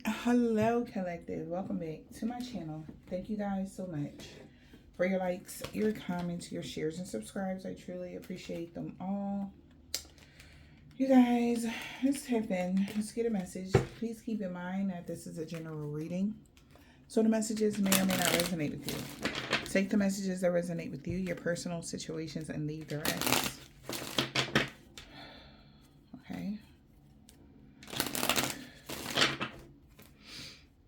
Hello, collective. Welcome back to my channel. Thank you guys so much for your likes, your comments, your shares, and subscribes. I truly appreciate them all. You guys, let's tap in. Let's get a message. Please keep in mind that this is a general reading, so the messages may or may not resonate with you. Take the messages that resonate with you, your personal situations, and leave the rest. Okay.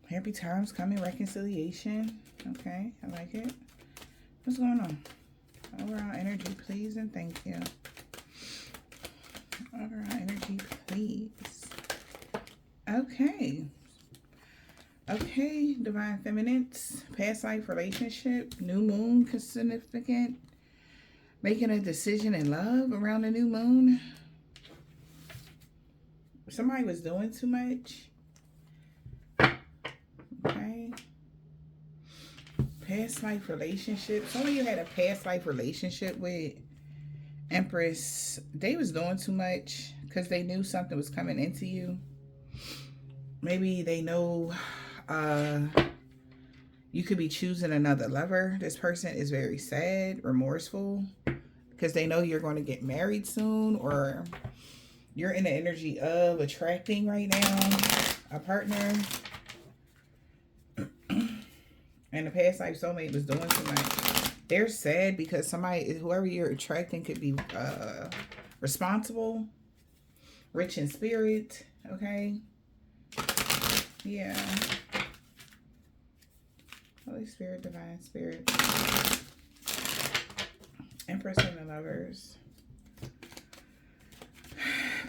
Happy times coming, reconciliation. Okay, I like it. What's going on? Overall energy, please, and thank you. Overall energy, please. Okay. Okay, divine feminines, past life relationship, new moon, significant. Making a decision in love around the new moon. Somebody was doing too much. Okay. Past life relationship. Some of you had a past life relationship with Empress. They was doing too much because they knew something was coming into you. Maybe they know you could be choosing another lover. This person is very sad, remorseful, because they know you're going to get married soon, or you're in the energy of attracting right now a partner. And the past life soulmate was doing too much. They're sad because somebody, whoever you're attracting, could be responsible, rich in spirit. Okay. Yeah. Holy Spirit, Divine Spirit. Empress and the Lovers.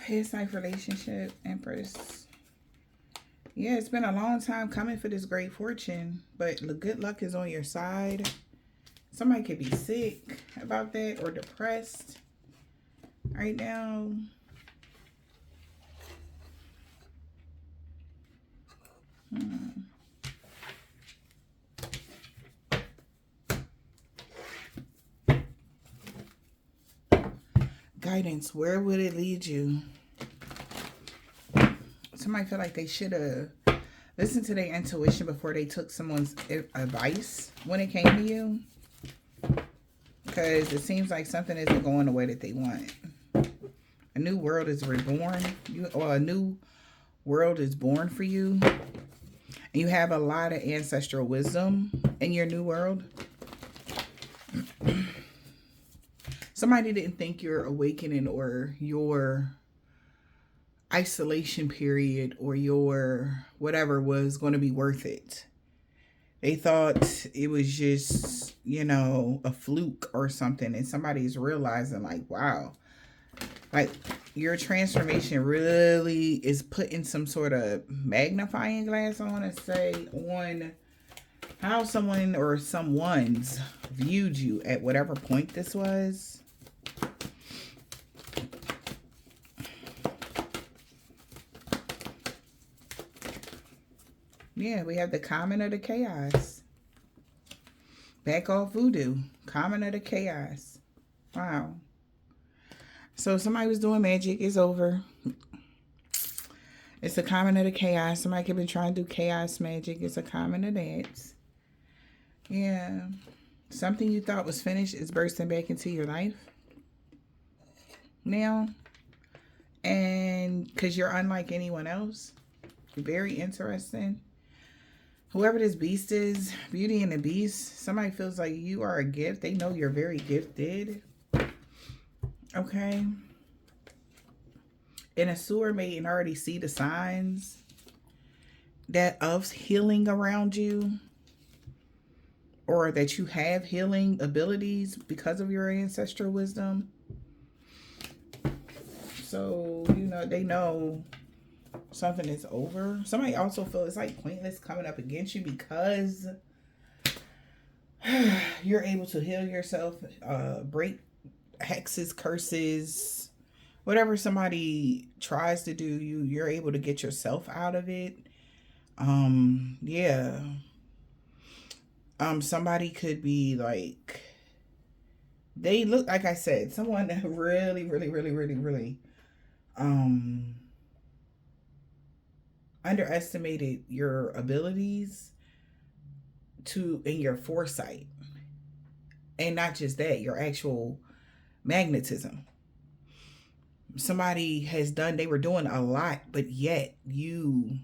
Past life relationship, Empress. Yeah, it's been a long time coming for this great fortune, but the good luck is on your side. Somebody could be sick about that or depressed right now. Guidance, where would it lead you? Somebody feel like they should have listened to their intuition before they took someone's advice when it came to you. Because it seems like something isn't going the way that they want. A new world is reborn. Or a new world is born for you. And you have a lot of ancestral wisdom in your new world. Somebody didn't think your awakening or your isolation period or your whatever was going to be worth it. They thought it was just, a fluke or something. And somebody's realizing like, wow, like your transformation really is putting some sort of magnifying glass on and say on how someone or someone's viewed you at whatever point this was. Yeah, we have the common of the chaos. Back off voodoo. Common of the chaos. Wow. So somebody was doing magic. It's over. It's a common of the chaos. Somebody could be trying to do chaos magic. It's a common of that. Yeah. Something you thought was finished is bursting back into your life now. And because you're unlike anyone else. Very interesting. Whoever this beast is, Beauty and the Beast, somebody feels like you are a gift. They know you're very gifted. Okay. And a sewer maiden already see the signs that of healing around you, or that you have healing abilities because of your ancestral wisdom. So, they know something is over. Somebody also feels it's like pointless coming up against you because you're able to heal yourself, break hexes, curses, whatever somebody tries to do, you're able to get yourself out of it. Yeah. Somebody could be like, they look, like I said, someone that really, really, really, really, really, underestimated your abilities to and your foresight. And not just that, your actual magnetism. Somebody has done, they were doing a lot, but yet you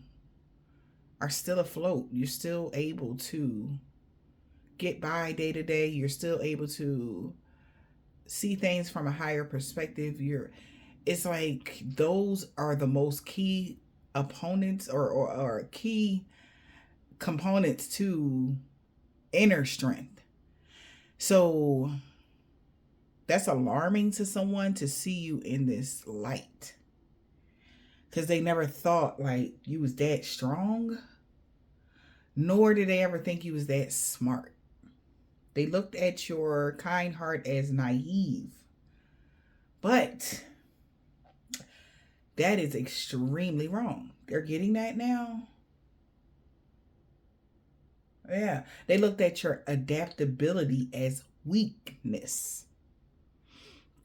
are still afloat. You're still able to get by day to day. You're still able to see things from a higher perspective. It's like those are the most key opponents or key components to inner strength. So that's alarming to someone to see you in this light, because they never thought like you was that strong, nor did they ever think you was that smart. They looked at your kind heart as naive. But that is extremely wrong. They're getting that now. Yeah. They looked at your adaptability as weakness.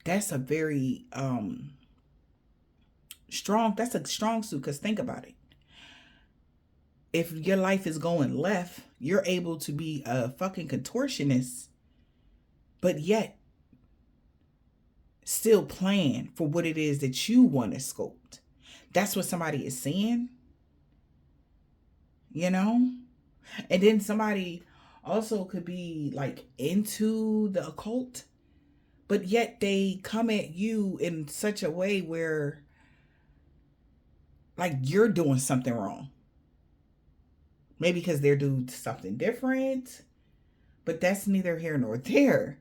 That's a very that's a strong suit, because think about it. If your life is going left, you're able to be a fucking contortionist, but yet still plan for what it is that you want to sculpt. That's what somebody is saying, you know? And then somebody also could be like into the occult, but yet they come at you in such a way where like you're doing something wrong. Maybe because they're doing something different, but that's neither here nor there.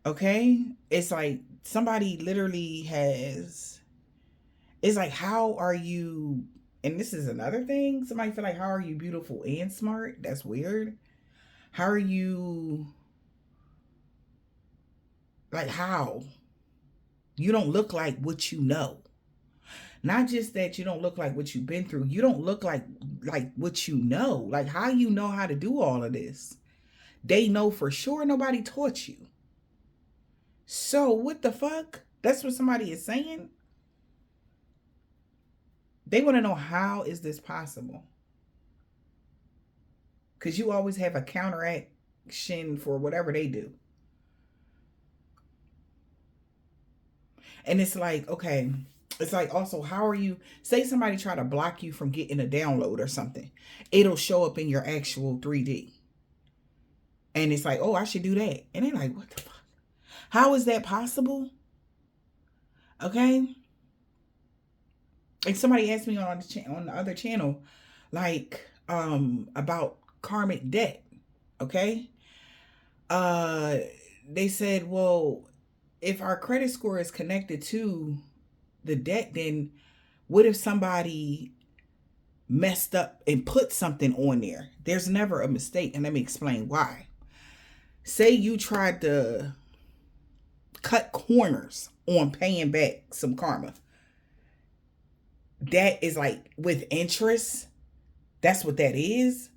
Okay? It's like somebody literally it's like, how are you, and this is another thing, somebody feel like, how are you beautiful and smart? That's weird. How are you, like, how? You don't look like what you know. Not just that you don't look like what you've been through. You don't look like what you know. Like, how you know how to do all of this? They know for sure nobody taught you. So what the fuck? That's what somebody is saying. They want to know, how is this possible? Because you always have a counteraction for whatever they do. And it's like, okay, it's like, also, how are you, say somebody try to block you from getting a download or something. It'll show up in your actual 3D. And it's like, oh, I should do that. And they're like, what the fuck? How is that possible? Okay. And somebody asked me on the other channel, like, about karmic debt. Okay. They said, well, if our credit score is connected to the debt, then what if somebody messed up and put something on there? There's never a mistake. And let me explain why. Say you tried to cut corners on paying back some karma. That is like with interest. That's what that is,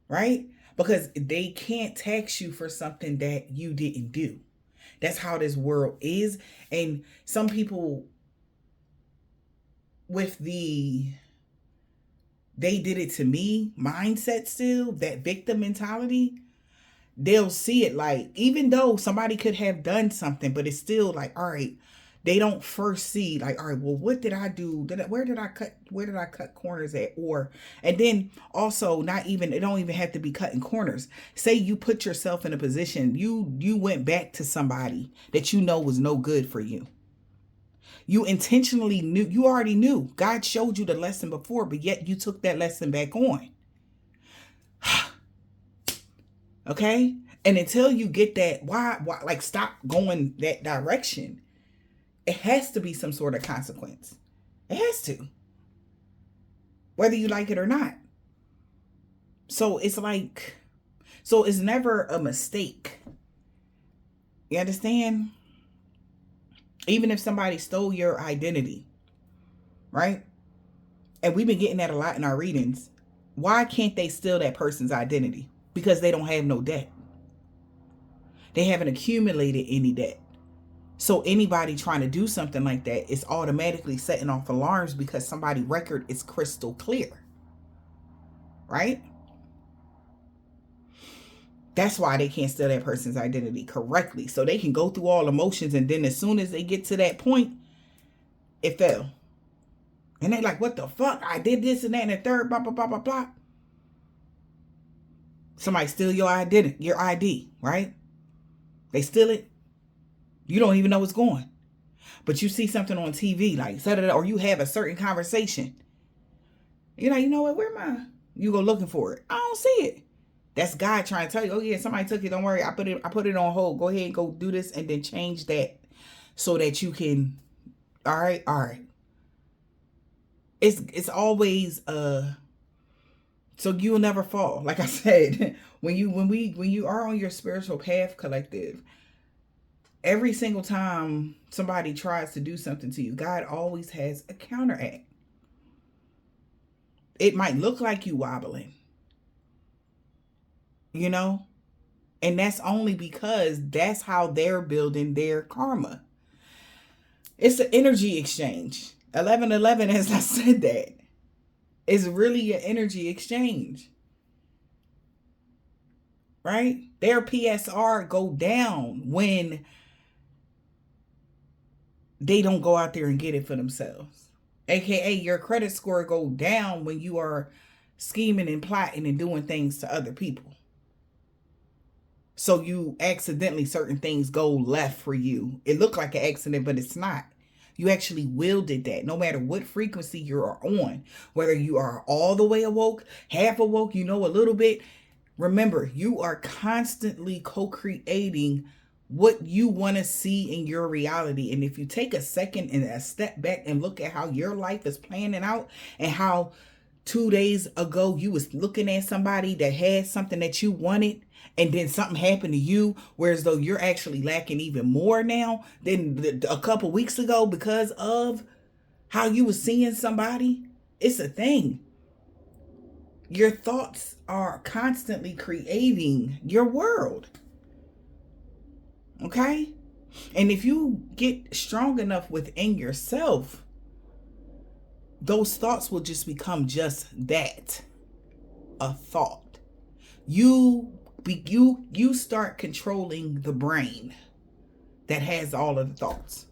right? Because they can't tax you for something that you didn't do. That's how this world is. And some people with the they did it to me mindset, still that victim mentality, they'll see it like, even though somebody could have done something, but it's still like, all right, they don't first see like, all right, well, what did I do? Where did I cut corners at? Or, and then also, not even, it don't even have to be cutting corners. Say you put yourself in a position, you went back to somebody that you know was no good for you. You intentionally knew, you already knew. God showed you the lesson before, but yet you took that lesson back on. Okay? And until you get that, why, like, stop going that direction, it has to be some sort of consequence. It has to. Whether you like it or not. So it's like, so it's never a mistake. You understand? Even if somebody stole your identity, right? And we've been getting that a lot in our readings. Why can't they steal that person's identity? Because they don't have no debt. They haven't accumulated any debt. So anybody trying to do something like that is automatically setting off alarms because somebody's record is crystal clear. Right? That's why they can't steal that person's identity correctly. So they can go through all emotions, and then as soon as they get to that point, it fell. And they like, what the fuck? I did this and that and the third, blah, blah, blah, blah, blah. Somebody steal your identity, your ID, right? They steal it. You don't even know what's going. But you see something on TV, like, or you have a certain conversation. You're like, you know what? Where am I? You go looking for it. I don't see it. That's God trying to tell you, oh yeah, somebody took it. Don't worry. I put it on hold. Go ahead and go do this and then change that so that you can. All right. It's always so you'll never fall. Like I said, when you are on your spiritual path, collective, every single time somebody tries to do something to you, God always has a counteract. It might look like you wobbling, you know, and that's only because that's how they're building their karma. It's an energy exchange. 1111, as I said, that is really an energy exchange, right? Their PSR go down when they don't go out there and get it for themselves. AKA your credit score go down when you are scheming and plotting and doing things to other people. So you accidentally, certain things go left for you. It looked like an accident, but it's not. You actually wielded that. No matter what frequency you are on, whether you are all the way awoke, half awoke, you know, a little bit. Remember, you are constantly co-creating what you want to see in your reality. And if you take a second and a step back and look at how your life is planning out, and how 2 days ago you was looking at somebody that had something that you wanted, and then something happened to you, whereas though you're actually lacking even more now than a couple weeks ago because of how you was seeing somebody. It's a thing. Your thoughts are constantly creating your world. Okay? And if you get strong enough within yourself, those thoughts will just become just that, a thought. You start controlling the brain that has all of the thoughts.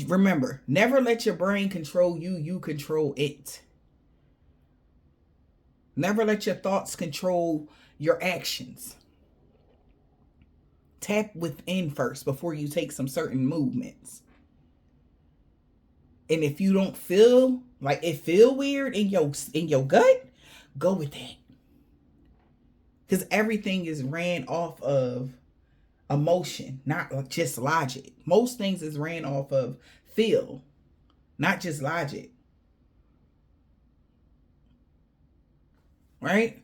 Remember, never let your brain control you. You control it. Never let your thoughts control your actions. Tap within first before you take some certain movements. And if you don't feel like it feel weird in your gut, go with that. Because everything is ran off of emotion, not just logic. Most things is ran off of feel, not just logic. Right?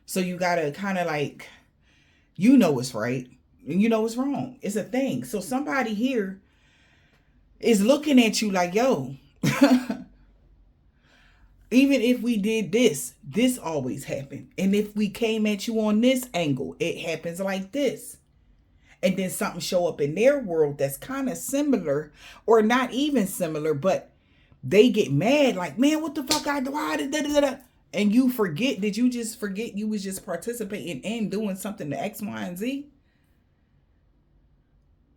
So you gotta kind of like, you know what's right and you know what's wrong. It's a thing. So somebody here is looking at you like, yo, even if we did this always happened. And if we came at you on this angle, it happens like this. And then something show up in their world that's kind of similar, or not even similar, but they get mad like, man, what the fuck I do? And you forget, did you just forget you was just participating in doing something to X, Y, and Z?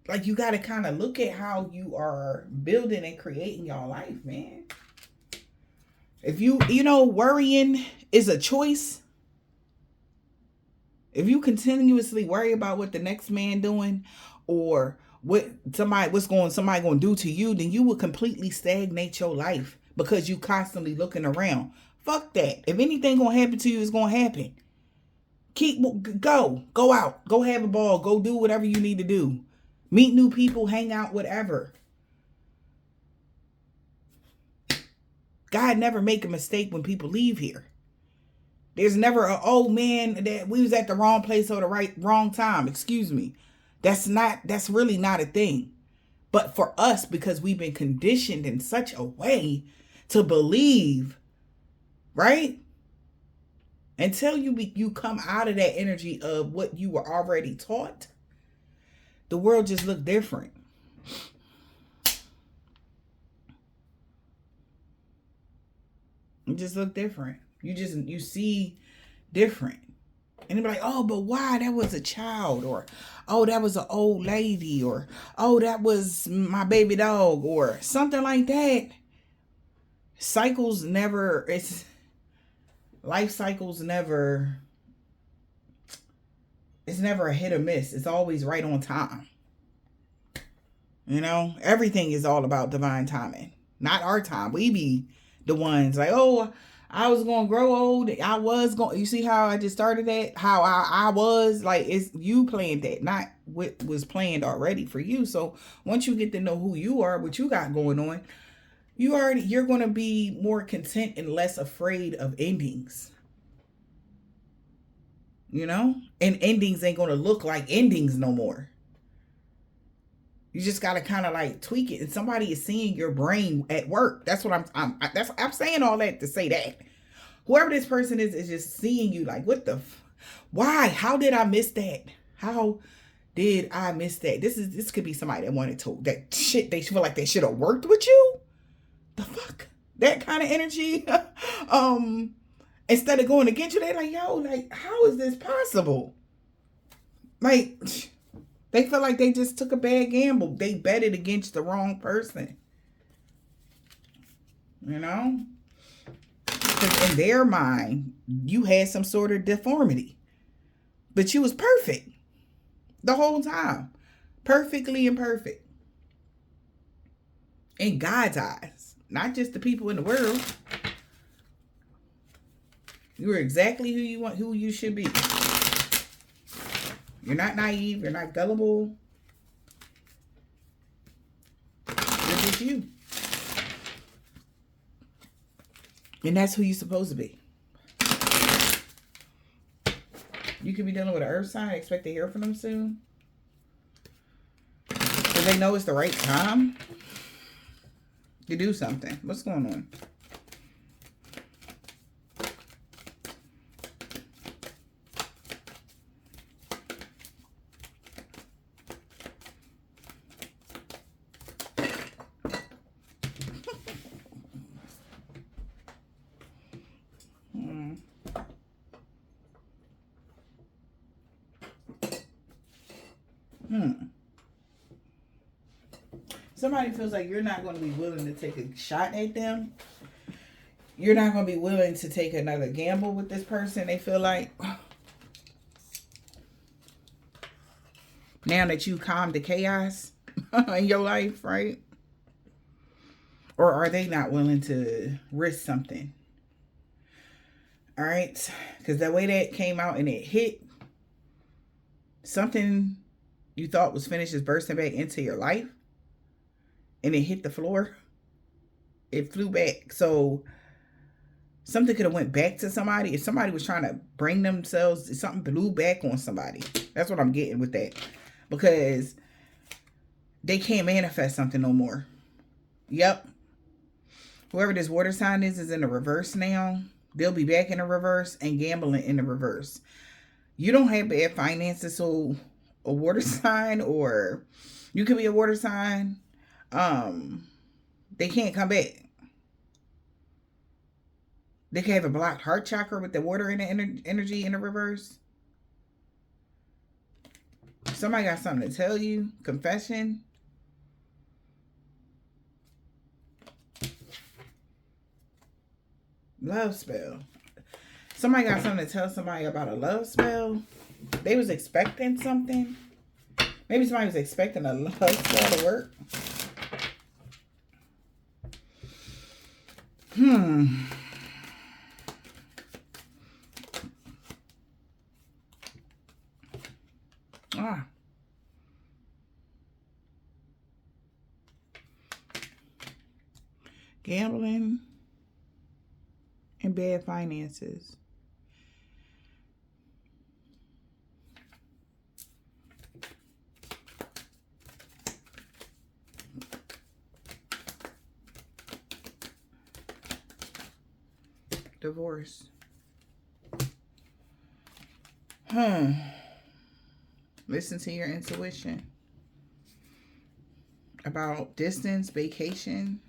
Like, you got to kind of look at how you are building and creating your life, man. If you know, worrying is a choice. If you continuously worry about what the next man doing, or what somebody going to do to you, then you will completely stagnate your life because you constantly looking around. Fuck that. If anything going to happen to you, it's going to happen. Go out, go have a ball, go do whatever you need to do. Meet new people, hang out, whatever. God never make a mistake when people leave here. There's never a, oh man, that we was at the wrong place or the wrong time. Excuse me. That's really not a thing. But for us, because we've been conditioned in such a way to believe, right? Until you come out of that energy of what you were already taught, The world just looked different. It just looked different. You see different. And they be like, oh, but why? That was a child. Or, oh, that was an old lady. Or, oh, that was my baby dog. Or something like that. Cycles never, life cycles never, it's never a hit or miss. It's always right on time. You know, everything is all about divine timing. Not our time. We be the ones like, oh, I was going to grow old. You see how I just started that? How I was like, it's you planned that, not what was planned already for you. So once you get to know who you are, what you got going on, you're going to be more content and less afraid of endings. You know? And endings ain't going to look like endings no more. You just got to kind of like tweak it. And somebody is seeing your brain at work. That's what I'm saying all that to say that. Whoever this person is just seeing you like, what the, why? How did I miss that? How did I miss that? This could be somebody that wanted to, that shit, they feel like they should have worked with you. The fuck? That kind of energy. Instead of going against you, they're like, yo, like, how is this possible? Like, they feel like they just took a bad gamble. They betted against the wrong person. You know? Because in their mind, you had some sort of deformity. But you was perfect. The whole time. Perfectly imperfect. In God's eyes. Not just the people in the world. You are exactly who you should be. You're not naive. You're not gullible. You're just you. And that's who you're supposed to be. You could be dealing with an earth sign. Expect to hear from them soon. Because they know it's the right time to do something. What's going on? Somebody feels like you're not going to be willing to take a shot at them. You're not going to be willing to take another gamble with this person. They feel like, now that you calmed the chaos in your life, right? Or are they not willing to risk something? All right? Because the way that came out and it hit, something you thought was finished is bursting back into your life. And it hit the floor. It flew back. So something could have went back to somebody. If somebody was trying to bring themselves, something blew back on somebody. That's what I'm getting with that. Because they can't manifest something no more. Yep. Whoever this water sign is in the reverse now. They'll be back in the reverse and gambling in the reverse. You don't have bad finances, so a water sign, or you could be a water sign. They can't come back. They can have a blocked heart chakra with the water in the energy in the reverse. Somebody got something to tell you. Confession. Love spell. Somebody got something to tell somebody about a love spell. They was expecting something. Maybe somebody was expecting a love spell to work. Gambling and bad finances. Divorce. Listen to your intuition. about distance, vacation.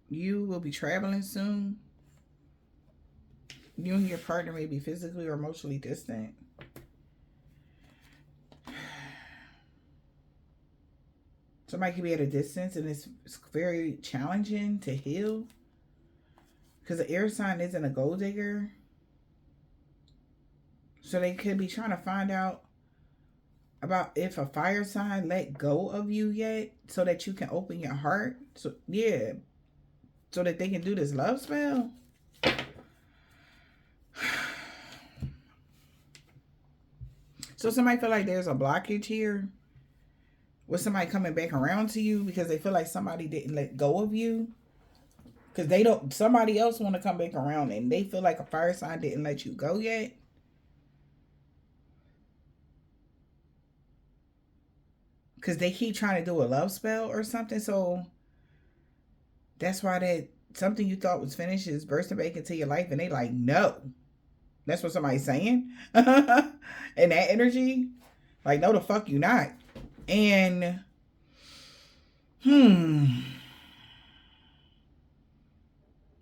You will be traveling soon. You and your partner may be physically or emotionally distant. Somebody could be at a distance and it's very challenging to heal. Because the air sign isn't a gold digger. So they could be trying to find out about if a fire sign let go of you yet so that you can open your heart. So yeah. So that they can do this love spell. So somebody feel like there's a blockage here with somebody coming back around to you because they feel like somebody didn't let go of you. Because they don't, somebody else want to come back around and they feel like a fire sign didn't let you go yet. Because they keep trying to do a love spell or something. So that's why that something you thought was finished is bursting back into your life. And they like, no. That's what somebody's saying. And that energy, like, no, the fuck you not. And,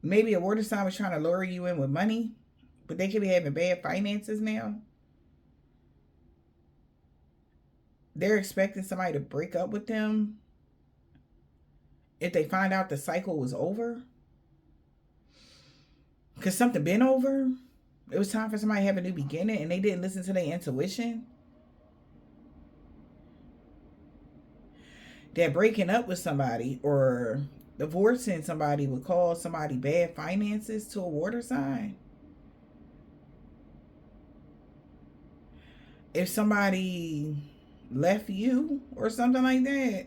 maybe a water sign was trying to lure you in with money, but they could be having bad finances now. They're expecting somebody to break up with them if they find out the cycle was over. Because something been over. It was time for somebody to have a new beginning and they didn't listen to their intuition. That breaking up with somebody or divorcing somebody would cause somebody bad finances to a water sign. If somebody left you or something like that.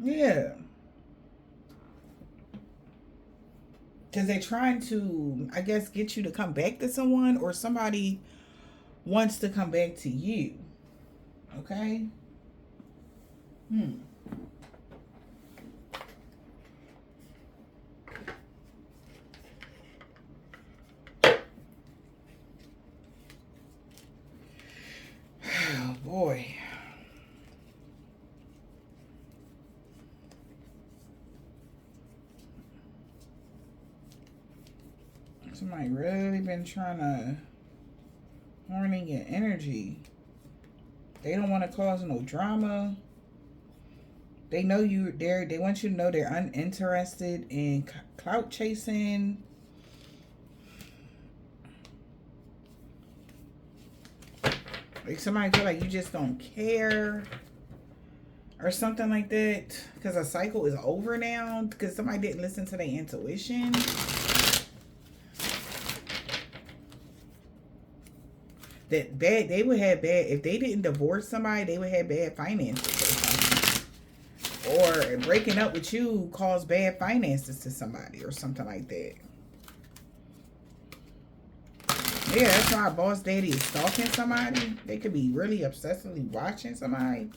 Yeah. Because they're trying to, I guess, get you to come back to someone or somebody wants to come back to you. Okay? Oh, boy. Somebody really been trying to horn in your energy. They don't want to cause no drama. They know you there. They want you to know they're uninterested in clout chasing. Like somebody feel like you just don't care or something like that because a cycle is over now because somebody didn't listen to their intuition. That bad, they would have bad, if they didn't divorce somebody, they would have bad finances or something. Or breaking up with you caused bad finances to somebody or something like that. Yeah, that's why a boss daddy is stalking somebody. They could be really obsessively watching somebody,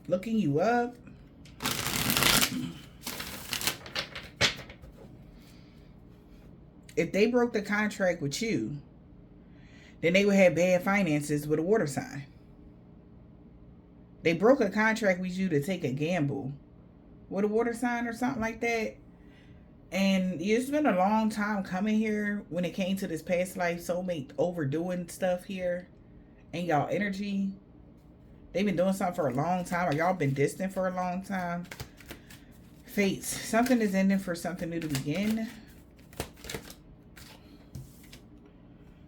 looking you up. If they broke the contract with you, then they would have bad finances with a water sign. They broke a contract with you to take a gamble with a water sign or something like that. And it's been a long time coming here when it came to this past life soulmate overdoing stuff here and y'all energy. They've been doing something for a long time, or y'all been distant for a long time. Fates. Something is ending for something new to begin.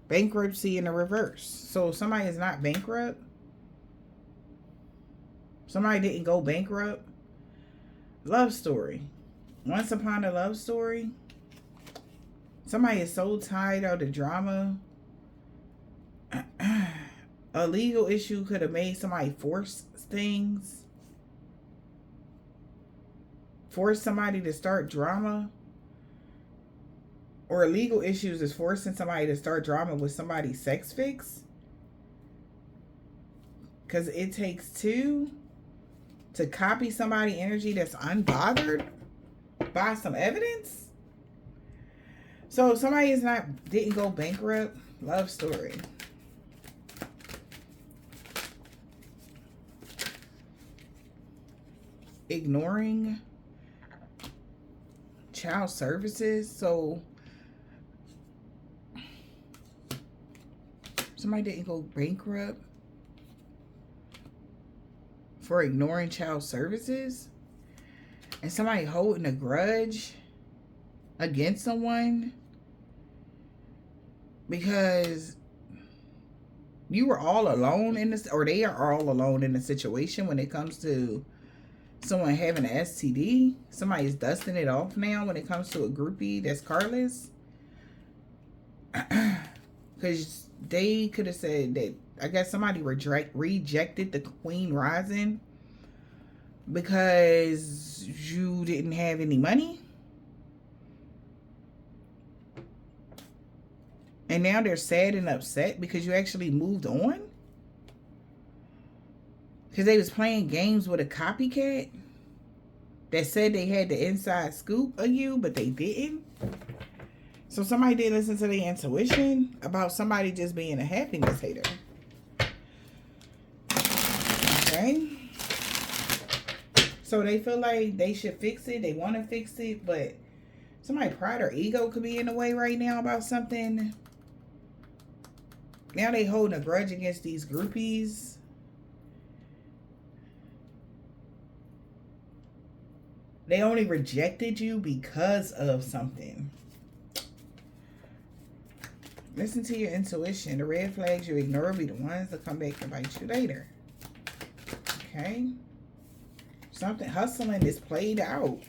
Bankruptcy in the reverse. So somebody is not bankrupt. Somebody didn't go bankrupt. Love story. Once upon a love story. Somebody is so tired of the drama. A legal issue could have made somebody force things. Force somebody to start drama. Or legal issues is forcing somebody to start drama with somebody's sex fix. Because it takes two to copy somebody's energy that's unbothered by some evidence. So somebody is didn't go bankrupt. Love story. ignoring child services. So somebody didn't go bankrupt for ignoring child services, and somebody holding a grudge against someone because you were all alone in this, or they are all alone in the situation when it comes to someone having an STD. Somebody's dusting it off now when it comes to a groupie that's carless. Because they could have said that, I guess somebody rejected the Queen Rising because you didn't have any money. And now they're sad and upset because you actually moved on. Because they was playing games with a copycat that said they had the inside scoop of you, but they didn't. So somebody did listen to their intuition about somebody just being a happiness hater. Okay? So they feel like they should fix it. They want to fix it, but somebody's pride or ego could be in the way right now about something. Now they holding a grudge against these groupies. They only rejected you because of something. Listen to your intuition. The red flags you ignore will be the ones that come back and bite you later. Okay? Something hustling is played out.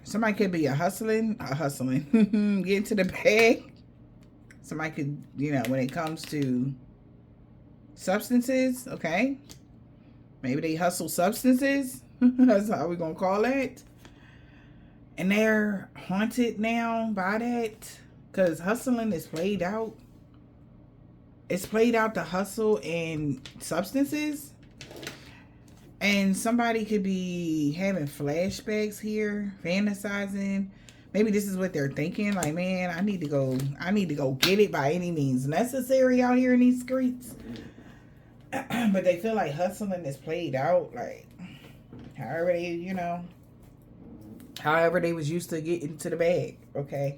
Somebody could be hustling. Get into the bag. Somebody could, when it comes to substances, okay? Maybe they hustle substances. That's how we're going to call it. And they're haunted now by that. Because hustling is played out. It's played out to hustle and substances. And somebody could be having flashbacks here, fantasizing. Maybe this is what they're thinking. Like, man, I need to go get it by any means necessary out here in these streets. But they feel like hustling is played out. Like, however they was used to get into the bag. Okay.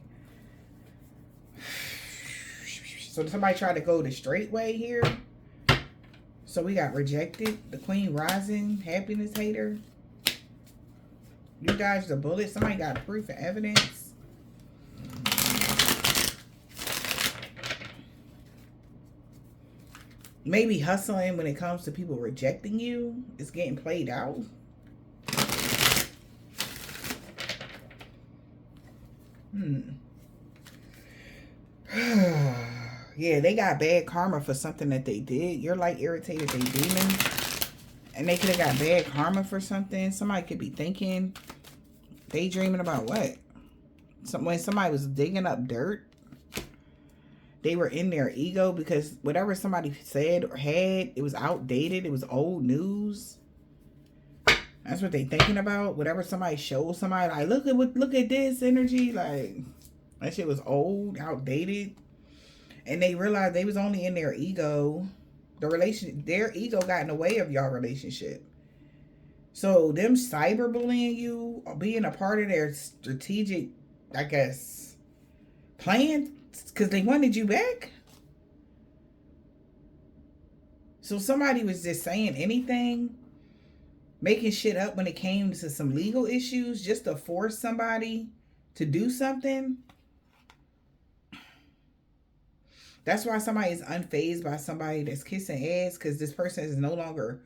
So somebody tried to go the straight way here. So we got rejected. The Queen Rising, happiness hater. You dodged a bullet. Somebody got proof and evidence. Maybe hustling when it comes to people rejecting you is getting played out. Yeah, they got bad karma for something that they did. You're like irritated they demons. And they could have got bad karma for something. Somebody could be thinking, daydreaming about what? When somebody was digging up dirt, they were in their ego because whatever somebody said or had, it was outdated. It was old news. That's what they thinking about. Whatever somebody showed somebody, like, look at this energy. Like, that shit was old, outdated. And they realized they was only in their ego. Their ego got in the way of y'all relationship. So them cyberbullying you or being a part of their strategic, I guess, plan because they wanted you back. So somebody was just saying anything, making shit up when it came to some legal issues just to force somebody to do something. That's why somebody is unfazed by somebody that's kissing ass, because this person is no longer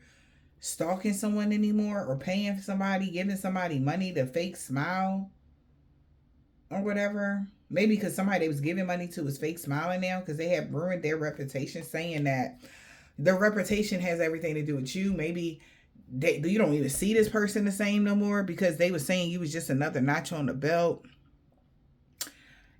stalking someone anymore or paying somebody, giving somebody money to fake smile or whatever. Maybe because somebody they was giving money to was fake smiling now because they have ruined their reputation, saying that their reputation has everything to do with you. Maybe you don't even see this person the same no more because they were saying you was just another notch on the belt.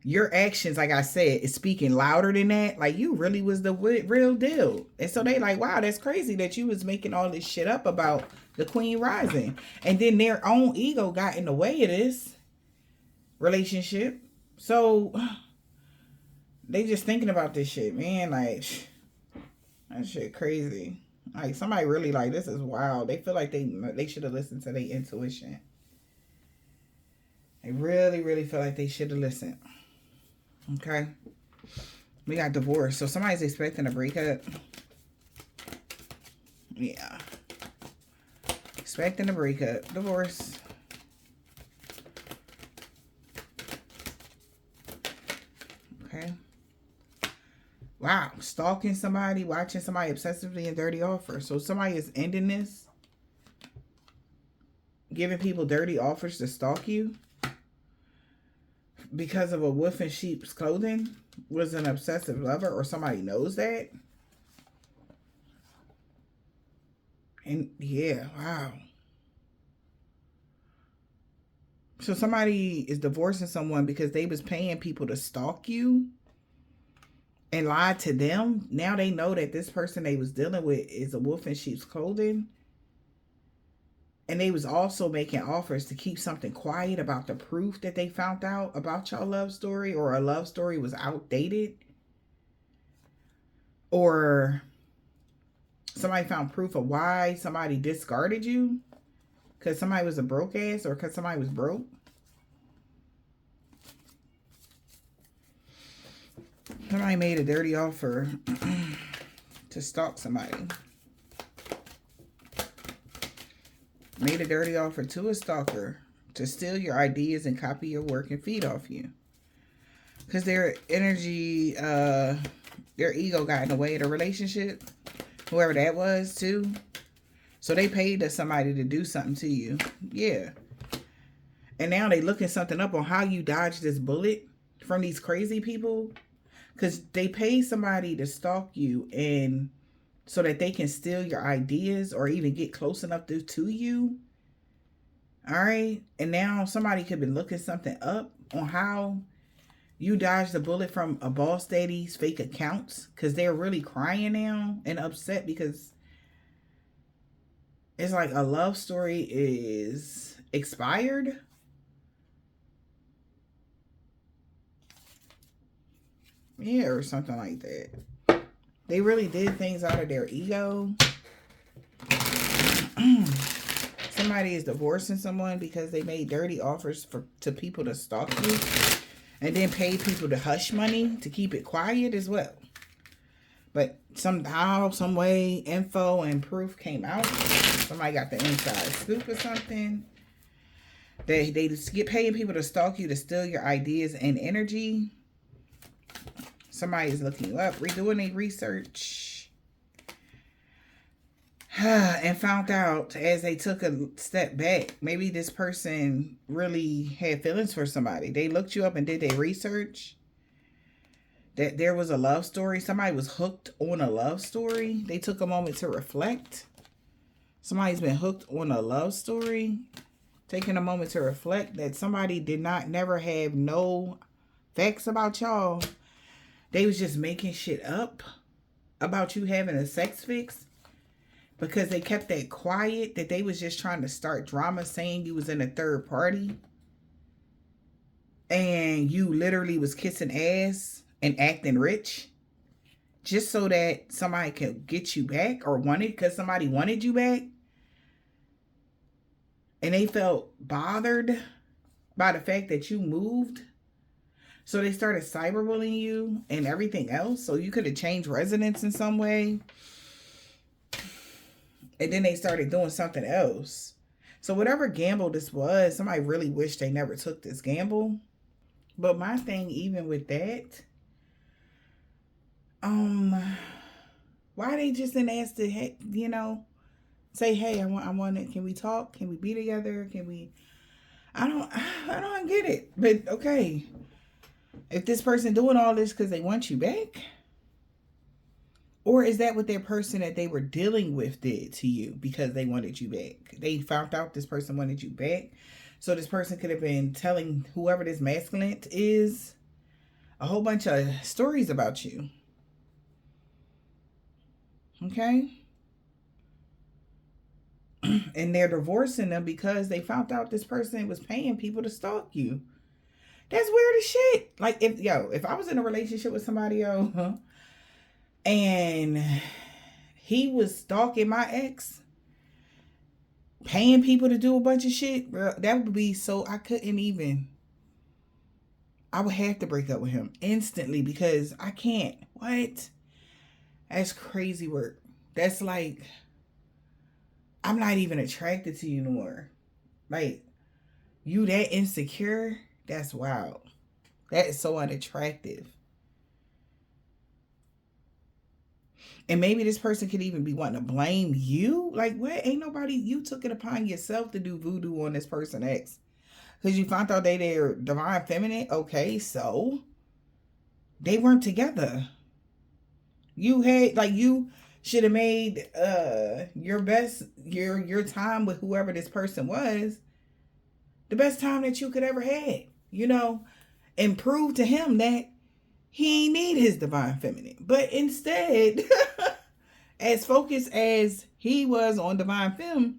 Your actions, like I said, is speaking louder than that. Like, you really was the real deal. And so they like, wow, that's crazy that you was making all this shit up about the Queen Rising. And then their own ego got in the way of this relationship. So they just thinking about this shit, man. Like, that shit crazy. Like somebody really like, this is wild. They feel like they should have listened to their intuition. They really, really feel like they should have listened. Okay. We got divorce. So somebody's expecting a breakup. Yeah. Expecting a breakup. Divorce. Okay. Wow. Stalking somebody, watching somebody obsessively and dirty offers. So somebody is ending this. Giving people dirty offers to stalk you. Because of a wolf in sheep's clothing. Was an obsessive lover, or somebody knows that. And yeah, wow. So somebody is divorcing someone because they was paying people to stalk you and lied to them. Now they know that this person they was dealing with is a wolf in sheep's clothing. And they was also making offers to keep something quiet about the proof that they found out about your love story, or a love story was outdated. Or somebody found proof of why somebody discarded you. Because somebody was a broke ass, or because somebody was broke. Somebody made a dirty offer to stalk somebody. Made a dirty offer to a stalker to steal your ideas and copy your work and feed off you. Because their energy, their ego got in the way of the relationship. Whoever that was too. So they paid to somebody to do something to you. Yeah. And now they looking something up on how you dodged this bullet from these crazy people. Because they paid somebody to stalk you, and so that they can steal your ideas or even get close enough to you. All right. And now somebody could be looking something up on how you dodged the bullet from a boss daddy's fake accounts. Because they're really crying now and upset because it's like a love story is expired. Yeah, or something like that. They really did things out of their ego. Somebody is divorcing someone because they made dirty offers to people to stalk you. And then paid people to hush money to keep it quiet as well. But somehow, some way, info and proof came out. Somebody got the inside scoop or something. They just get paying people to stalk you to steal your ideas and energy. Somebody is looking you up, redoing their research. And found out as they took a step back, maybe this person really had feelings for somebody. They looked you up and did their research. That there was a love story. Somebody was hooked on a love story. They took a moment to reflect. Somebody's been hooked on a love story. Taking a moment to reflect that somebody never have no facts about y'all. They was just making shit up about you having a sex fix because they kept that quiet, that they was just trying to start drama saying you was in a third party and you literally was kissing ass and acting rich just so that somebody could get you back or because somebody wanted you back. And they felt bothered by the fact that you moved. So they started cyberbullying you and everything else. So you could have changed residence in some way. And then they started doing something else. So whatever gamble this was, somebody really wished they never took this gamble. But my thing, even with that, why they just didn't ask to, say, hey, I want it. Can we talk? Can we be together? Can we? I don't get it. But okay. If this person doing all this because they want you back, or is that what their person that they were dealing with did to you because they wanted you back? They found out this person wanted you back. So this person could have been telling whoever this masculine is a whole bunch of stories about you. Okay? And they're divorcing them because they found out this person was paying people to stalk you. That's weird as shit. Like, if I was in a relationship with somebody else, and he was stalking my ex, paying people to do a bunch of shit, bro, that would be so, I would have to break up with him instantly because I can't. What? That's crazy work. That's like, I'm not even attracted to you anymore. Like, you that insecure? That's wild. That is so unattractive. And maybe this person could even be wanting to blame you. Like, what? Ain't nobody, you took it upon yourself to do voodoo on this person X. Because you found out they're divine feminine. Okay, so they weren't together. You had, like, you should have made your best, your time with whoever this person was the best time that you could ever had, you know, and prove to him that he ain't need his divine feminine. But instead, as focused as he was on divine femme,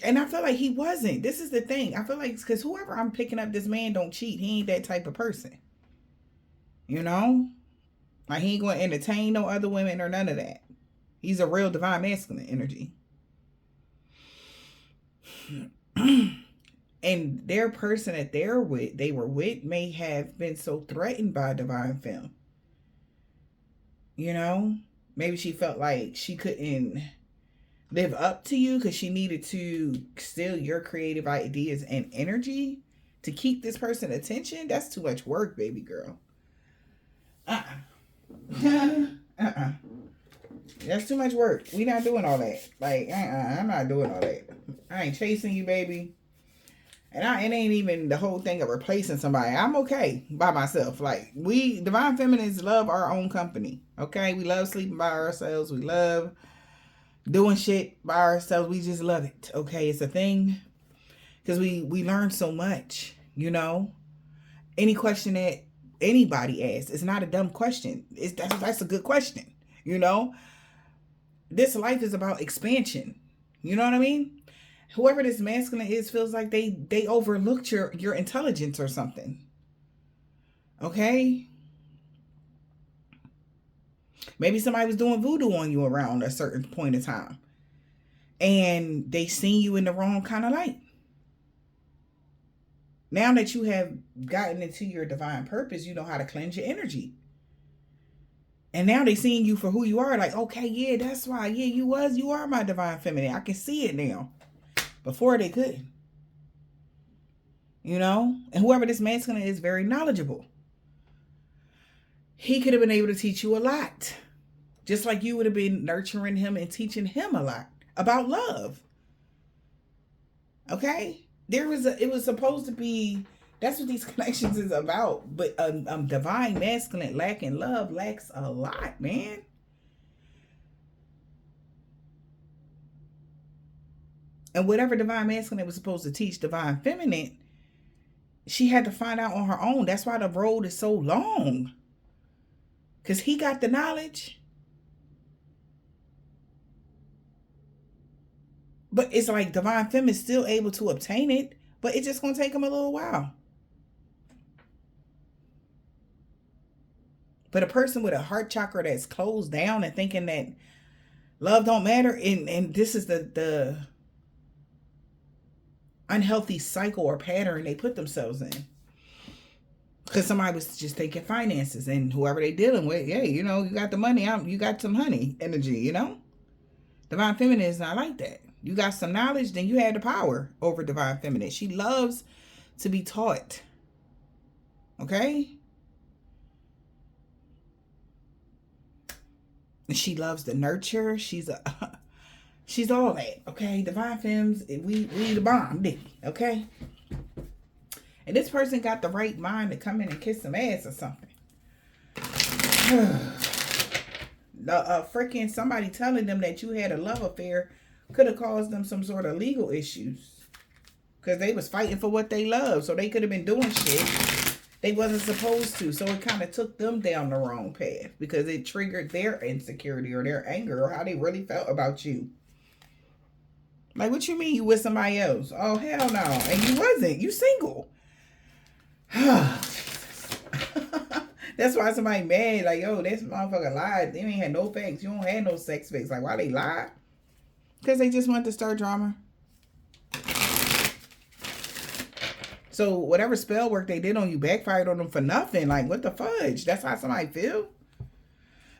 and I feel like he wasn't. This is the thing. I feel like, because whoever I'm picking up, this man don't cheat. He ain't that type of person. You know? Like, he ain't going to entertain no other women or none of that. He's a real divine masculine energy. And their person that they were with may have been so threatened by divine femme. You know? Maybe she felt like she couldn't live up to you because she needed to steal your creative ideas and energy to keep this person attention. That's too much work, baby girl. That's too much work. We not doing all that. Like, I'm not doing all that. I ain't chasing you, baby. And it ain't even the whole thing of replacing somebody. I'm okay by myself. Like, we divine feminines love our own company. Okay? We love sleeping by ourselves. We love doing shit by ourselves. We just love it. Okay? It's a thing. Because we learn so much, you know? Any question that anybody asks, it's not a dumb question. That's a good question, you know? This life is about expansion. You know what I mean? Whoever this masculine is feels like they overlooked your intelligence or something. Okay? Maybe somebody was doing voodoo on you around a certain point of time. And they seen you in the wrong kind of light. Now that you have gotten into your divine purpose, you know how to cleanse your energy. And now they seeing you for who you are. Like, okay, yeah, that's why. Yeah, you are my divine feminine. I can see it now. Before they couldn't. You know? And whoever this masculine is very knowledgeable. He could have been able to teach you a lot. Just like you would have been nurturing him and teaching him a lot about love. Okay? It was supposed to be, that's what these connections is about. But divine masculine lacking love lacks a lot, man. And whatever divine masculine was supposed to teach divine feminine, she had to find out on her own. That's why the road is so long. Because he got the knowledge. But it's like divine femme is still able to obtain it. But it's just going to take him a little while. But a person with a heart chakra that's closed down and thinking that love don't matter. And this is the unhealthy cycle or pattern they put themselves in. Because somebody was just thinking finances, and whoever they dealing with, yeah, you know, you got the money, you got some honey energy, you know. Divine feminine is not like that. You got some knowledge, then you have the power over divine feminine. She loves to be taught. Okay? And she loves to nurture. She's all that, okay? Divine femmes, we the bomb, okay? And this person got the right mind to come in and kiss some ass or something. The freaking somebody telling them that you had a love affair could have caused them some sort of legal issues. Because they was fighting for what they love. So they could have been doing shit they wasn't supposed to. So it kind of took them down the wrong path. Because it triggered their insecurity or their anger or how they really felt about you. Like, what you mean you with somebody else? Oh, hell no. And you wasn't. You single. That's why somebody mad, like, yo, this motherfucker lied. They ain't had no facts. You don't have no sex facts. Like, why they lie? Because they just want to start drama. So whatever spell work they did on you backfired on them for nothing. Like, what the fudge? That's how somebody feel?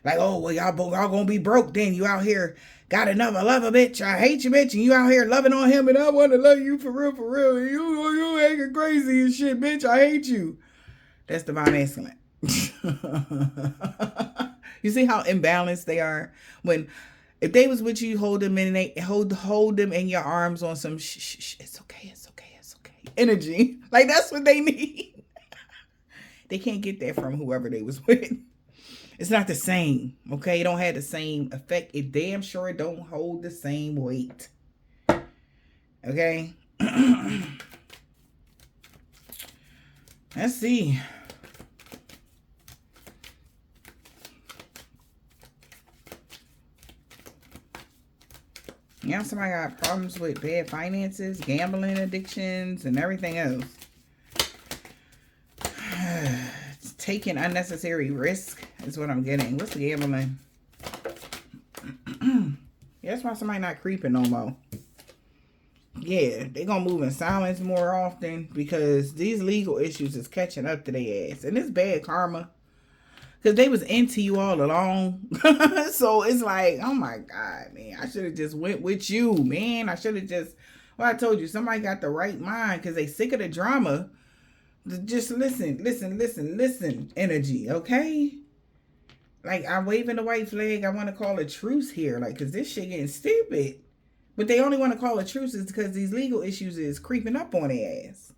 Like, oh, well, y'all gonna be broke then. You out here got another lover, bitch. I hate you, bitch. And you out here loving on him, and I want to love you for real, for real. And you acting crazy and shit, bitch. I hate you. That's divine masculine. You see how imbalanced they are? When if they was with you, hold them in, they hold them in your arms on some shh, it's okay energy. Like, that's what they need. They can't get that from whoever they was with. It's not the same, okay? It don't have the same effect. It damn sure don't hold the same weight. Okay? Let's see. Now somebody got problems with bad finances, gambling addictions, and everything else. It's taking unnecessary risk is what I'm getting. What's the gambling? Yeah, that's why somebody not creeping no more. Yeah, they gonna move in silence more often because these legal issues is catching up to their ass. And it's bad karma. Because they was into you all along. So it's like, oh my God, man. I should have just went with you, man. I should have just... Well, I told you, somebody got the right mind because they sick of the drama. Just listen, energy, okay? Like, I'm waving the white flag. I want to call a truce here. Like, because this shit getting stupid. But they only want to call a truce is because these legal issues is creeping up on their ass.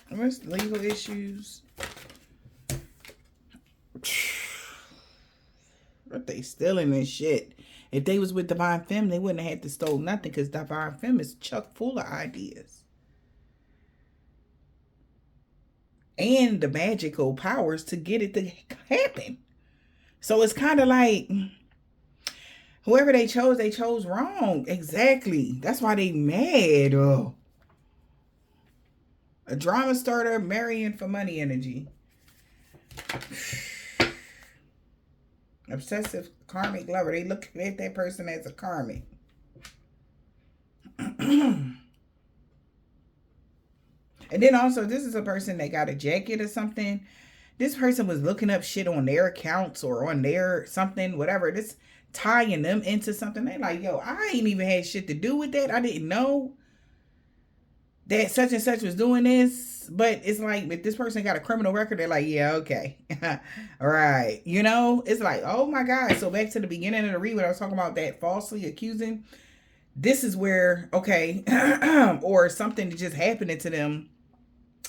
What's legal issues? What they stealing this shit? If they was with Divine Femme, they wouldn't have had to stole nothing because Divine Femme is chock full of ideas. And the magical powers to get it to happen. So it's kind of like... Whoever they chose wrong. Exactly. That's why they mad. Oh. A drama starter marrying for money energy. Obsessive karmic lover. They look at that person as a karmic. And then also, this is a person that got a jacket or something. This person was looking up shit on their accounts or on their something, whatever. This tying them into something. They like, yo, I ain't even had shit to do with that. I didn't know that such and such was doing this. But it's like, if this person got a criminal record, they're like, yeah, okay. All right. You know, it's like, oh my God. So back to the beginning of the read when I was talking about that falsely accusing. This is where, okay, or something just happening to them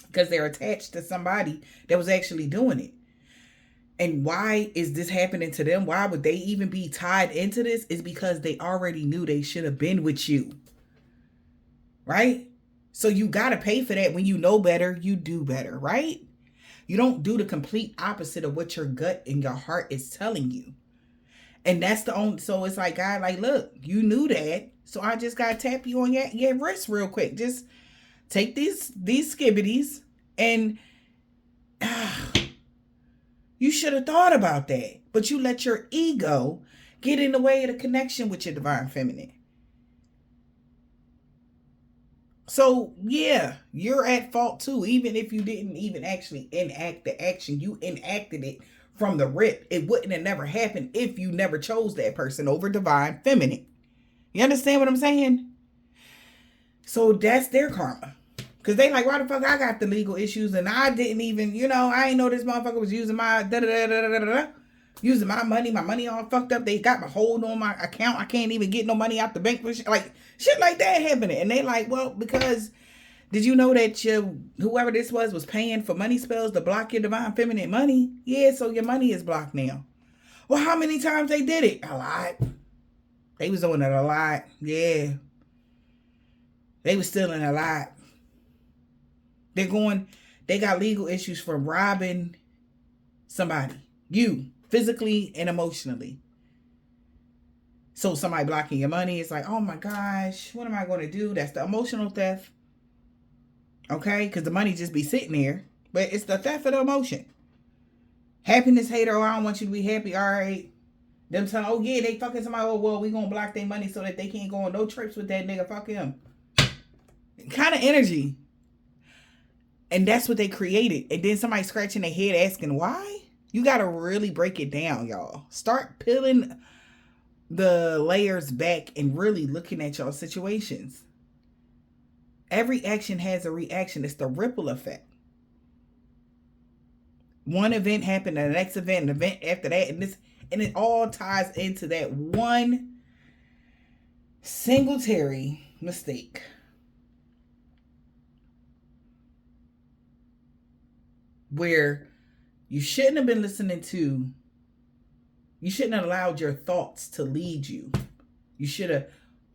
because they're attached to somebody that was actually doing it. And why is this happening to them? Why would they even be tied into this? Is because they already knew they should have been with you. Right? So you got to pay for that. When you know better, you do better, right? You don't do the complete opposite of what your gut and your heart is telling you. And that's the only, so it's like, God, like, look, you knew that. So I just got to tap you on your wrist real quick. Just take these skibbities and you should have thought about that. But you let your ego get in the way of the connection with your divine feminine. So, yeah, you're at fault too. Even if you didn't even actually enact the action, you enacted it from the rip. It wouldn't have never happened if you never chose that person over divine feminine. You understand what I'm saying? So that's their karma. Because they like, why the fuck I got the legal issues and I didn't even, you know, I ain't know this motherfucker was using my using my money all fucked up. They got my hold on my account. I can't even get no money out the bank. Like, shit like that happening. And they like, well, because did you know that whoever this was paying for money spells to block your divine feminine money? Yeah, so your money is blocked now. Well, how many times they did it? A lot. They was doing it a lot. Yeah. They was stealing a lot. They got legal issues from robbing somebody. You, physically and emotionally. So somebody blocking your money, it's like, oh my gosh, what am I going to do? That's the emotional theft. Okay? Because the money just be sitting there. But it's the theft of the emotion. Happiness hater, oh, I don't want you to be happy. All right. Them telling, oh yeah, they fucking somebody, oh well, we gonna block their money so that they can't go on no trips with that nigga. Fuck him. Kind of energy. And that's what they created. And then somebody scratching their head asking why? You gotta really break it down, y'all. Start peeling the layers back and really looking at y'all situations. Every action has a reaction. It's the ripple effect. One event happened, and the next event, an event after that, and it all ties into that one singletary mistake. Where you shouldn't have been listening to, you shouldn't have allowed your thoughts to lead you. You should have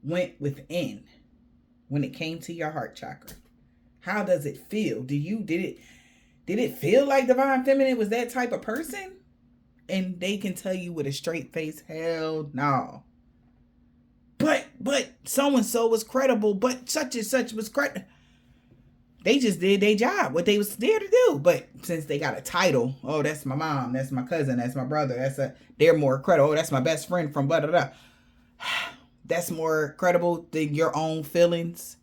went within when it came to your heart chakra. How does it feel? Did it feel like Divine Feminine was that type of person? And they can tell you with a straight face, hell no. But so-and-so was credible, but such and such was credible. They just did their job, what they was there to do. But since they got a title, oh, that's my mom, that's my cousin, that's my brother, they're more credible. Oh, that's my best friend from blah, blah, blah. That's more credible than your own feelings.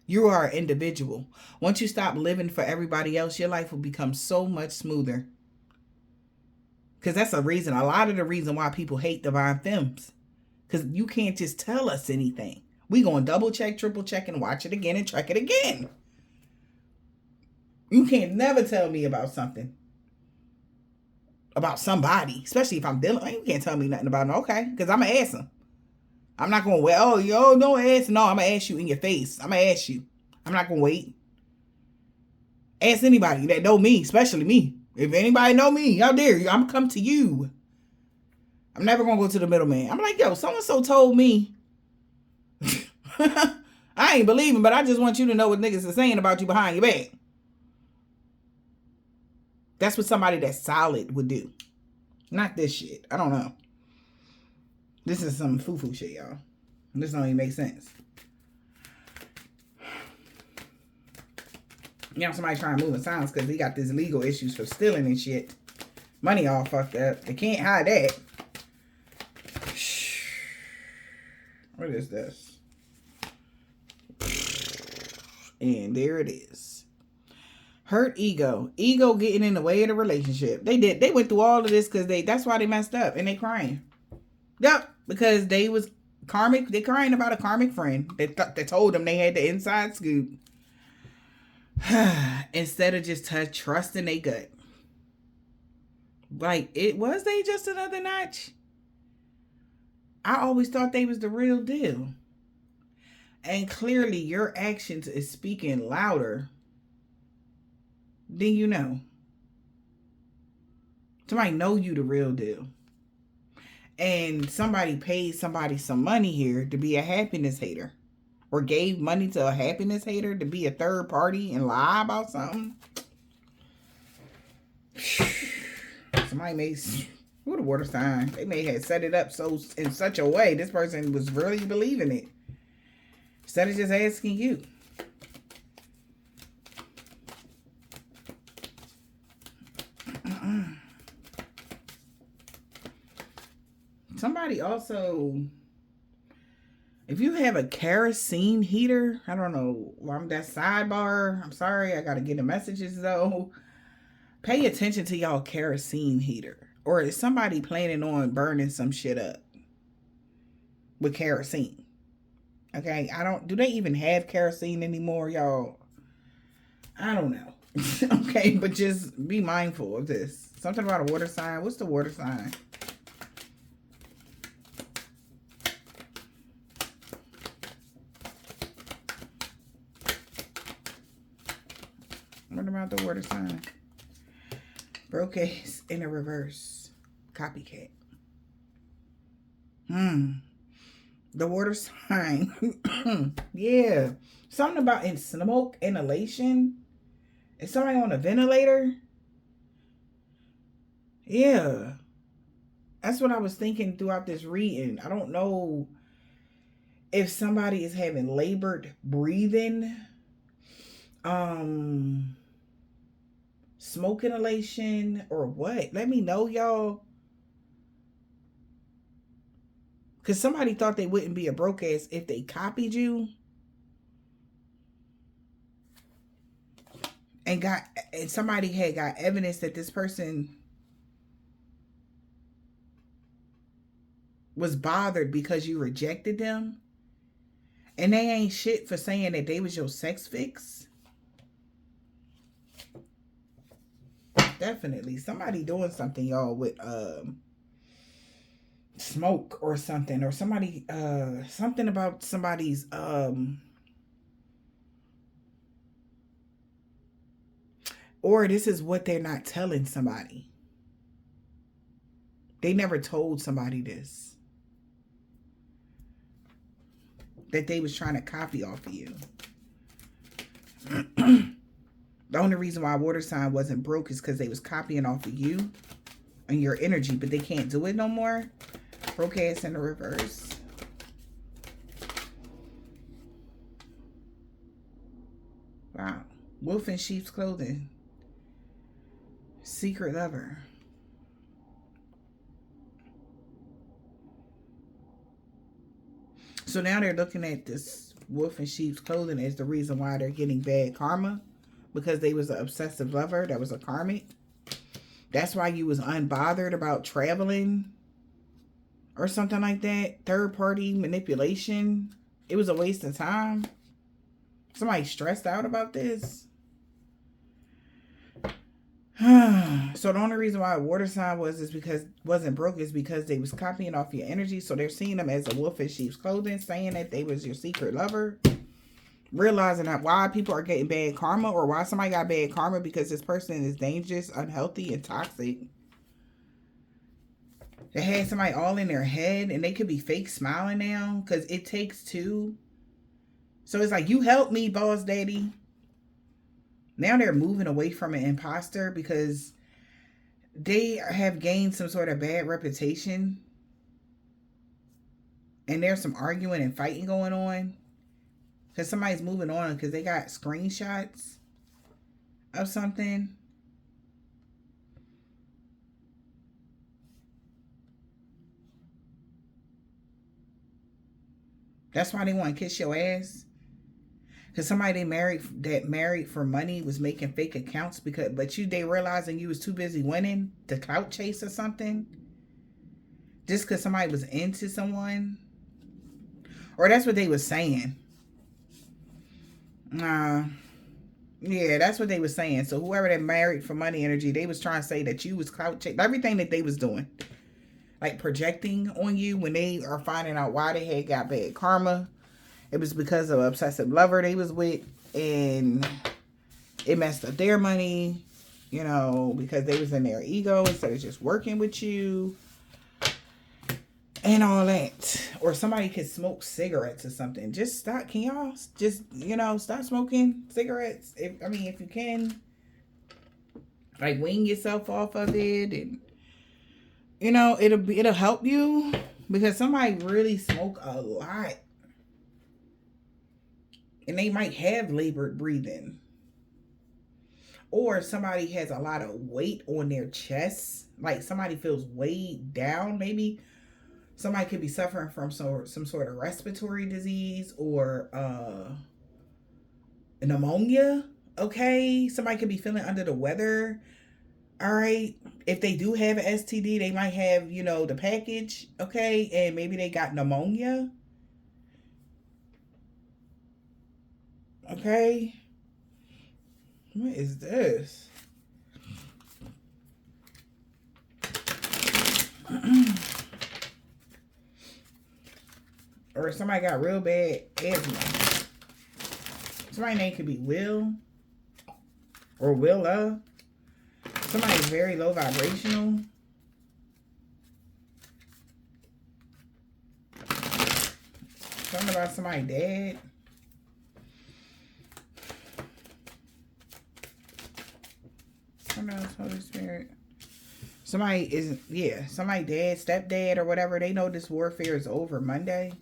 You are an individual. Once you stop living for everybody else, your life will become so much smoother. Because that's a lot of the reason why people hate Divine Femmes. Because you can't just tell us anything. We going to double check, triple check, and watch it again and check it again. You can't never tell me about something. About somebody. Especially if I'm dealing. You can't tell me nothing about them. Okay. Because I'm going to ask them. I'm not going to wait. Oh, yo, no ask. No, I'm going to ask you in your face. I'm going to ask you. I'm not going to wait. Ask anybody that know me. Especially me. If anybody know me out there, I'm going to come to you. I'm never going to go to the middleman. I'm like, yo, so-and-so told me. I ain't believing, but I just want you to know what niggas are saying about you behind your back. That's what somebody that's solid would do. Not this shit. I don't know. This is some foo-foo shit, y'all. This don't even make sense. You know, somebody trying to move in silence because he got these legal issues for stealing and shit. Money all fucked up. They can't hide that. What is this? And there it is. Hurt ego. Ego getting in the way of the relationship. They went through all of this because that's why they messed up and they crying. Yep. Because they was karmic. They crying about a karmic friend that told them they had the inside scoop. Instead of just trusting their gut. Like, was they just another notch? I always thought they was the real deal. And clearly your actions is speaking louder than you know. Somebody know you the real deal. And somebody paid somebody some money here to be a happiness hater. Or gave money to a happiness hater to be a third party and lie about something. Somebody may... What a water sign. They may have set it up in such a way this person was really believing it. Instead of just asking you. Somebody also... If you have a kerosene heater, I don't know, that sidebar, I'm sorry, I got to get the messages though. Pay attention to y'all kerosene heater. Or is somebody planning on burning some shit up with kerosene? Okay, do they even have kerosene anymore, y'all? I don't know. Okay, but just be mindful of this. Something about a water sign. What's the water sign? What about the water sign? Broke case in a reverse. Copycat. The water sign. Yeah. Something about in smoke inhalation. Is somebody on a ventilator? Yeah. That's what I was thinking throughout this reading. I don't know if somebody is having labored breathing, smoke inhalation, or what. Let me know, y'all. Because somebody thought they wouldn't be a broke ass if they copied you. And somebody had got evidence that this person was bothered because you rejected them. And they ain't shit for saying that they was your sex fix. Definitely. Somebody doing something, y'all, with smoke or something. Or somebody something about somebody's or this is what they're not telling somebody. They never told somebody this. That they was trying to copy off of you. The only reason why water sign wasn't broke is because they was copying off of you and your energy, but they can't do it no more. Broke ass in the reverse. Wow. Wolf in sheep's clothing. Secret lover. So now they're looking at this wolf in sheep's clothing as the reason why they're getting bad karma. Because they was an obsessive lover. That was a karmic. That's why you was unbothered about traveling. Or something like that. Third party manipulation. It was a waste of time. Somebody stressed out about this. So the only reason why a water sign wasn't broke is because they was copying off your energy. So they're seeing them as a wolf in sheep's clothing, saying that they was your secret lover. Realizing that why people are getting bad karma, or why somebody got bad karma, because this person is dangerous, unhealthy, and toxic. They had somebody all in their head, and they could be fake smiling now, because it takes two. So it's like, you helped me, boss daddy. Now they're moving away from an imposter because they have gained some sort of bad reputation. And there's some arguing and fighting going on. Because somebody's moving on because they got screenshots of something. That's why they want to kiss your ass. Because somebody that married for money was making fake accounts they realizing you was too busy winning to clout chase or something. Just because somebody was into someone. Or that's what they was saying. Yeah, that's what they was saying. So whoever that married for money energy, they was trying to say that you was clout chasing. Everything that they was doing. Like projecting on you when they are finding out why they had got bad karma. It was because of an obsessive lover they was with, and it messed up their money, because they was in their ego instead of just working with you and all that. Or somebody could smoke cigarettes or something. Just stop. Can y'all just, stop smoking cigarettes? If you can, like, wean yourself off of it, and it'll help you, because somebody really smoke a lot. And they might have labored breathing. Or somebody has a lot of weight on their chest. Like somebody feels weighed down. Maybe somebody could be suffering from some sort of respiratory disease or pneumonia. Okay. Somebody could be feeling under the weather. All right. If they do have an STD, they might have, the package. Okay. And maybe they got pneumonia. Okay. What is this? Or somebody got real bad asthma. Somebody's name could be Will or Willa. Somebody's very low vibrational. Something about somebody's dad. Holy Spirit. Somebody is, yeah, somebody dad, stepdad, or whatever. They know this warfare is over Monday.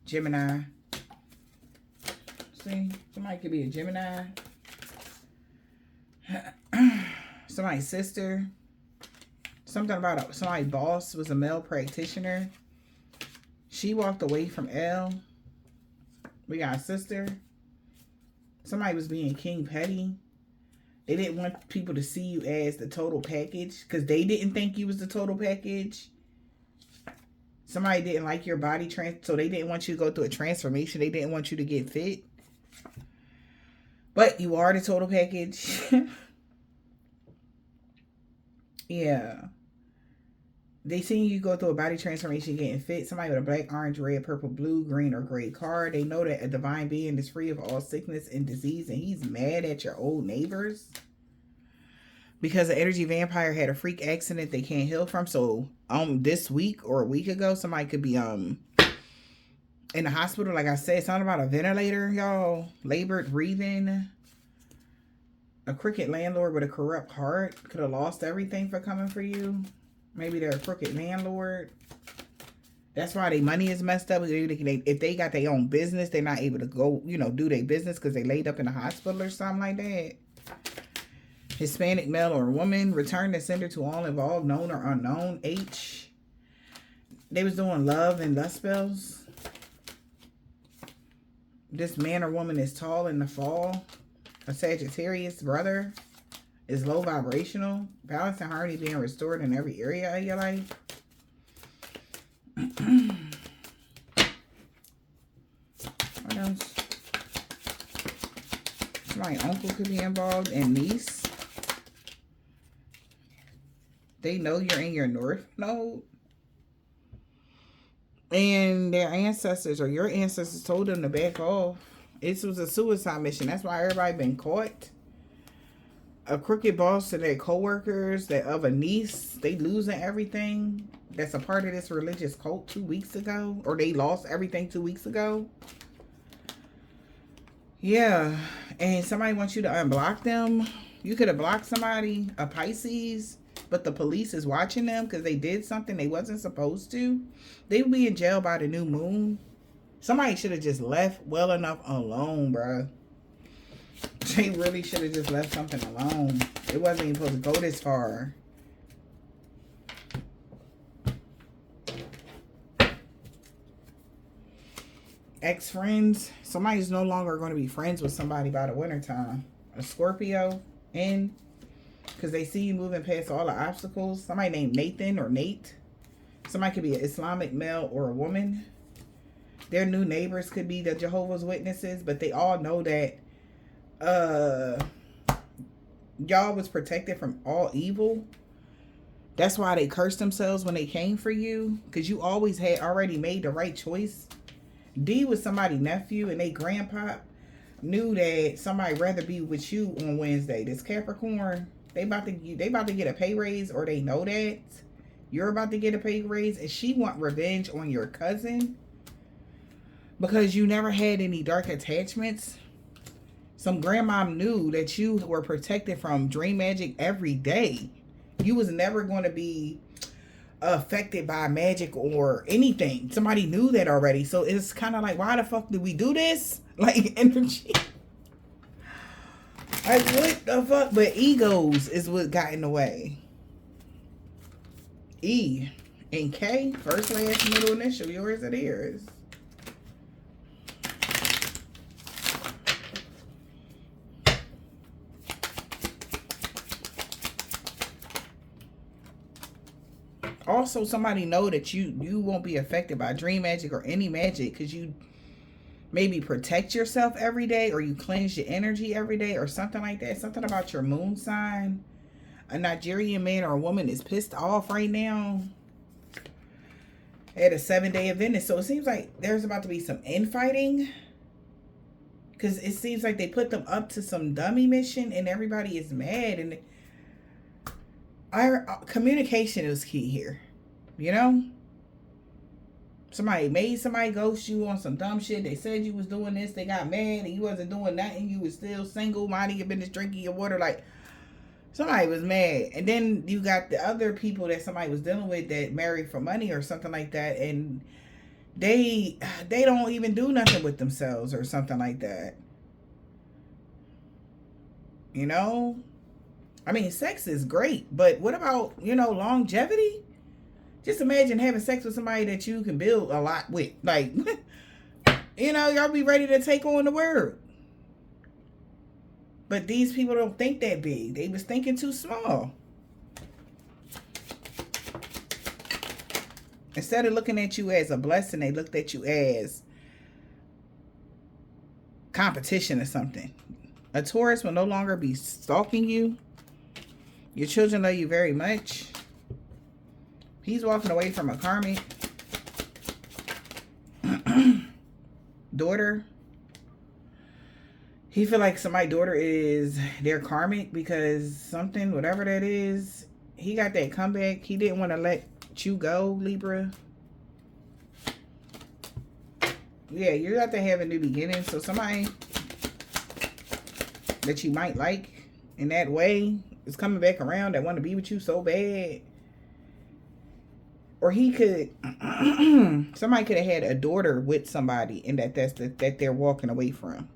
Gemini. See, somebody could be a Gemini. Somebody's sister. Something about somebody's boss was a male practitioner. She walked away from L. We got a sister. Somebody was being king petty. They didn't want people to see you as the total package because they didn't think you was the total package. Somebody didn't like your body so they didn't want you to go through a transformation. They didn't want you to get fit. But you are the total package. Yeah. They seen you go through a body transformation getting fit. Somebody with a black, orange, red, purple, blue, green, or gray card. They know that a divine being is free of all sickness and disease. And he's mad at your old neighbors. Because the energy vampire had a freak accident they can't heal from. So this week or a week ago, somebody could be in the hospital. Like I said, something about a ventilator, y'all. Labored breathing. A crooked landlord with a corrupt heart could have lost everything for coming for you. Maybe they're a crooked landlord. That's why their money is messed up. If they got their own business, they're not able to go, do their business because they laid up in the hospital or something like that. Hispanic male or woman, return the sender to all involved, known or unknown. H. They was doing love and lust spells. This man or woman is tall in the fall. A Sagittarius brother is low vibrational. Balance and harmony being restored in every area of your life. What else? My uncle could be involved and niece. They know you're in your north node. And their ancestors or your ancestors told them to back off. This was a suicide mission. That's why everybody been caught. A crooked boss and their co-workers, that other niece, they losing everything. That's a part of this religious cult 2 weeks ago. Or they lost everything 2 weeks ago. Yeah. And somebody wants you to unblock them. You could have blocked somebody, a Pisces, but the police is watching them because they did something they wasn't supposed to. They would be in jail by the new moon. Somebody should have just left well enough alone, bro. They really should have just left something alone. It wasn't even supposed to go this far. Ex-friends. Somebody's no longer going to be friends with somebody by the wintertime. A Scorpio in. Because they see you moving past all the obstacles. Somebody named Nathan or Nate. Somebody could be an Islamic male or a woman. Their new neighbors could be the Jehovah's Witnesses, but they all know that y'all was protected from all evil. That's why they cursed themselves when they came for you, because you always had already made the right choice. D was somebody's nephew, and they grandpa knew that somebody rather be with you on Wednesday. This Capricorn, they about to get a pay raise, or they know that you're about to get a pay raise, and she want revenge on your cousin. Because you never had any dark attachments. Some grandma knew that you were protected from dream magic every day. You was never going to be affected by magic or anything. Somebody knew that already. So it's kind of like, why the fuck did we do this? Like, energy. Like, what the fuck? But egos is what got in the way. E and K, first, last, middle initial, yours or theirs. Also, somebody know that you won't be affected by dream magic or any magic because you maybe protect yourself every day, or you cleanse your energy every day, or something like that. Something about your moon sign. A Nigerian man or a woman is pissed off right now at a 7-day event. So it seems like there's about to be some infighting, because it seems like they put them up to some dummy mission and everybody is mad. And communication is key here, somebody made somebody ghost you on some dumb shit. They said you was doing this, they got mad, and you wasn't doing that, and you was still single, minding your business, drinking your water. Like, Somebody was mad. And then you got the other people that somebody was dealing with that married for money or something like that, and they don't even do nothing with themselves or something like that. You know? I mean, sex is great, but what about, longevity? Just imagine having sex with somebody that you can build a lot with. Like, y'all be ready to take on the world. But these people don't think that big. They was thinking too small. Instead of looking at you as a blessing, they looked at you as competition or something. A Taurus will no longer be stalking you. Your children love you very much. He's walking away from a karmic daughter. He feel like somebody's daughter is their karmic because something, whatever that is, he got that comeback. He didn't want to let you go, Libra. Yeah, you got to have a new beginning. So somebody that you might like in that way is coming back around that want to be with you so bad. Or he could, somebody could have had a daughter with somebody and that they're walking away from.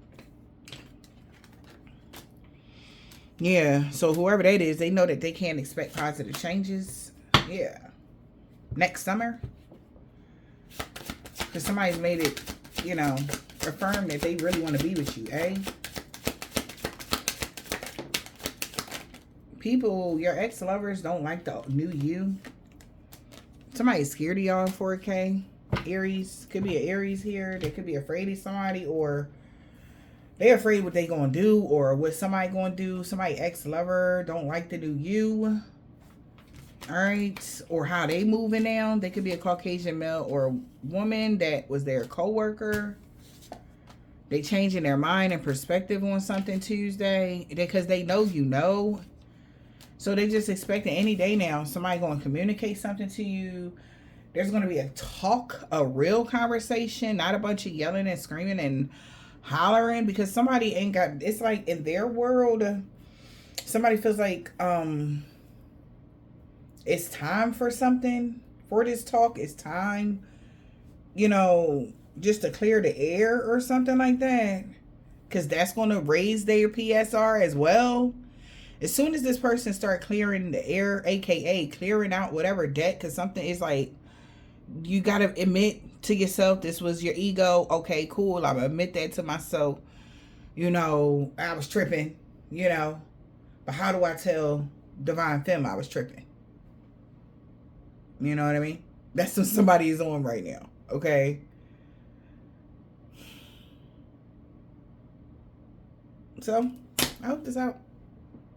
Yeah, so whoever that is, they know that they can't expect positive changes. Yeah. Next summer. Because somebody's made it, affirm that they really want to be with you, eh? People, your ex-lovers don't like the new you. Somebody's scared of y'all in 4K. Aries. Could be an Aries here. They could be afraid of somebody, or they're afraid what they gonna do or what somebody gonna do. Somebody ex-lover don't like the new you. Alright. Or how they moving now. They could be a Caucasian male or woman that was their co-worker. They changing their mind and perspective on something Tuesday. Because they know. So they just expecting any day now somebody going to communicate something to you. There's going to be a talk, a real conversation, not a bunch of yelling and screaming and hollering, because somebody ain't got, it's like in their world, somebody feels like it's time for something, for this talk. It's time, just to clear the air or something like that, because that's going to raise their PSR as well. As soon as this person start clearing the air, aka clearing out whatever debt, because something is like, you got to admit to yourself, this was your ego. Okay, cool. I'm going to admit that to myself. I was tripping, But how do I tell Divine Femme I was tripping? You know what I mean? That's what somebody is on right now. Okay? So, I hope this out.